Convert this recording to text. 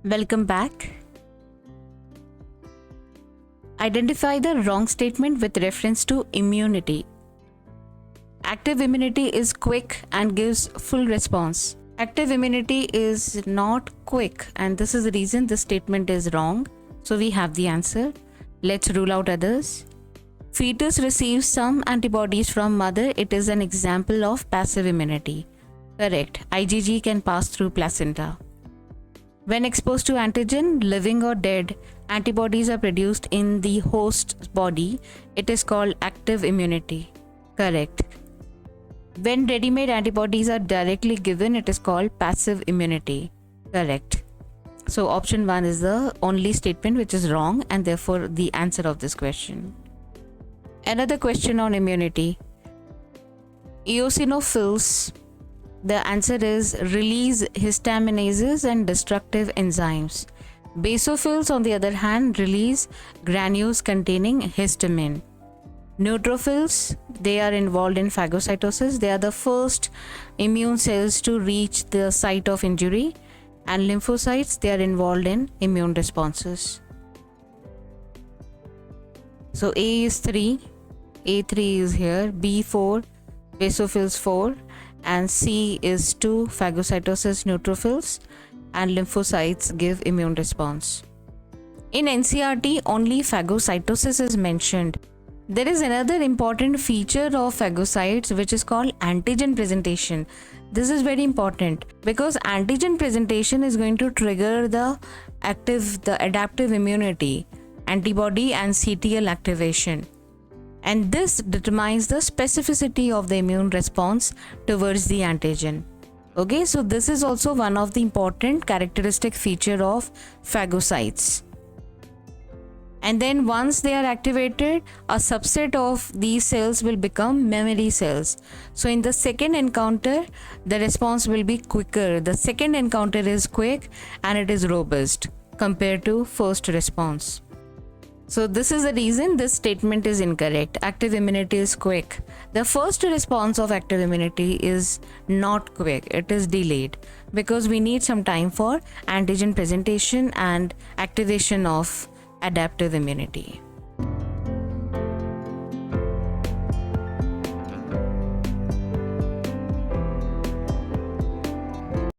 Welcome back. Identify the wrong statement with reference to immunity. Active immunity is quick and gives full response. Active immunity is not quick, and this is the reason this statement is wrong. So we have the answer. Let's rule out others. Fetus receives some antibodies from mother. It is an example of passive immunity. Correct. IgG can pass through placenta. When exposed to antigen, living or dead, antibodies are produced in the host's body. It is called active immunity. Correct. When ready-made antibodies are directly given, it is called passive immunity. Correct. So option 1 is the only statement which is wrong and therefore the answer of this question. Another question on immunity. Eosinophils. The answer is release histaminases and destructive enzymes. Basophils, on the other hand, release granules containing histamine. Neutrophils, they are involved in phagocytosis. They are the first immune cells to reach the site of injury. And lymphocytes, they are involved in immune responses. So A is 3, A3 is here, B 4, basophils 4, and C is 2, phagocytosis, neutrophils, and lymphocytes give immune response. In NCERT, only phagocytosis is mentioned. There is another important feature of phagocytes which is called antigen presentation. This is very important because antigen presentation is going to trigger the adaptive immunity, antibody and CTL activation. And this determines the specificity of the immune response towards the antigen. Okay, so this is also one of the important characteristic feature of phagocytes. And then once they are activated, a subset of these cells will become memory cells. So in the second encounter, the response will be quicker. The second encounter is quick and it is robust compared to first response. So this is the reason this statement is incorrect. Active immunity is quick. The first response of active immunity is not quick. It is delayed because we need some time for antigen presentation and activation of adaptive immunity.